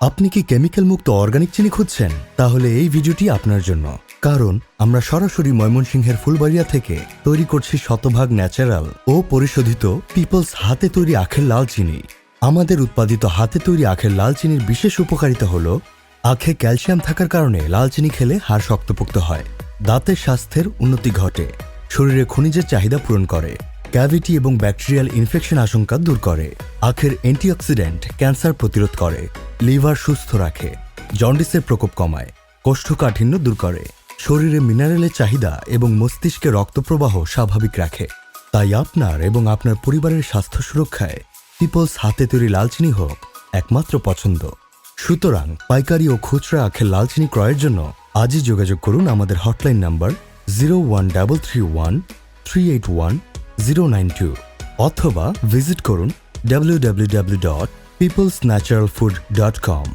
আপনি কি কেমিক্যাল মুক্ত অর্গানিক চিনি খুঁজছেন? তাহলে এই ভিডিওটি আপনার জন্য, কারণ আমরা সরাসরি ময়মনসিংহের ফুলবাড়িয়া থেকে তৈরি করছি শতভাগ ন্যাচারাল ও পরিশোধিত পিপলস হাতে তৈরি আখের লাল চিনি। আমাদের উৎপাদিত হাতে তৈরি আখের লাল চিনির বিশেষ উপকারিতা হল আখে ক্যালসিয়াম থাকার কারণে লাল চিনি খেলে হাড় শক্তপোক্ত হয়, দাঁতের স্বাস্থ্যের উন্নতি ঘটে, শরীরে খনিজের চাহিদা পূরণ করে, ক্যাভিটি এবং ব্যাকটেরিয়াল ইনফেকশন আশঙ্কা দূর করে, আখের অ্যান্টিঅক্সিডেন্ট ক্যান্সার প্রতিরোধ করে, লিভার সুস্থ রাখে, জন্ডিসের প্রকোপ কমায়, কোষ্ঠকাঠিন্য দূর করে, শরীরে মিনারেলের চাহিদা এবং মস্তিষ্কে রক্তপ্রবাহ স্বাভাবিক রাখে। তাই আপনার এবং আপনার পরিবারের স্বাস্থ্য সুরক্ষায় পিপলস হাতে তৈরি লাল চিনি হোক একমাত্র পছন্দ। সুতরাং পাইকারি ও খুচরা আখের লাল চিনি ক্রয়ের জন্য আজই যোগাযোগ করুন আমাদের হটলাইন নাম্বার 01331381092 অথবা ভিজিট করুন www.peoplesnaturalfood.com।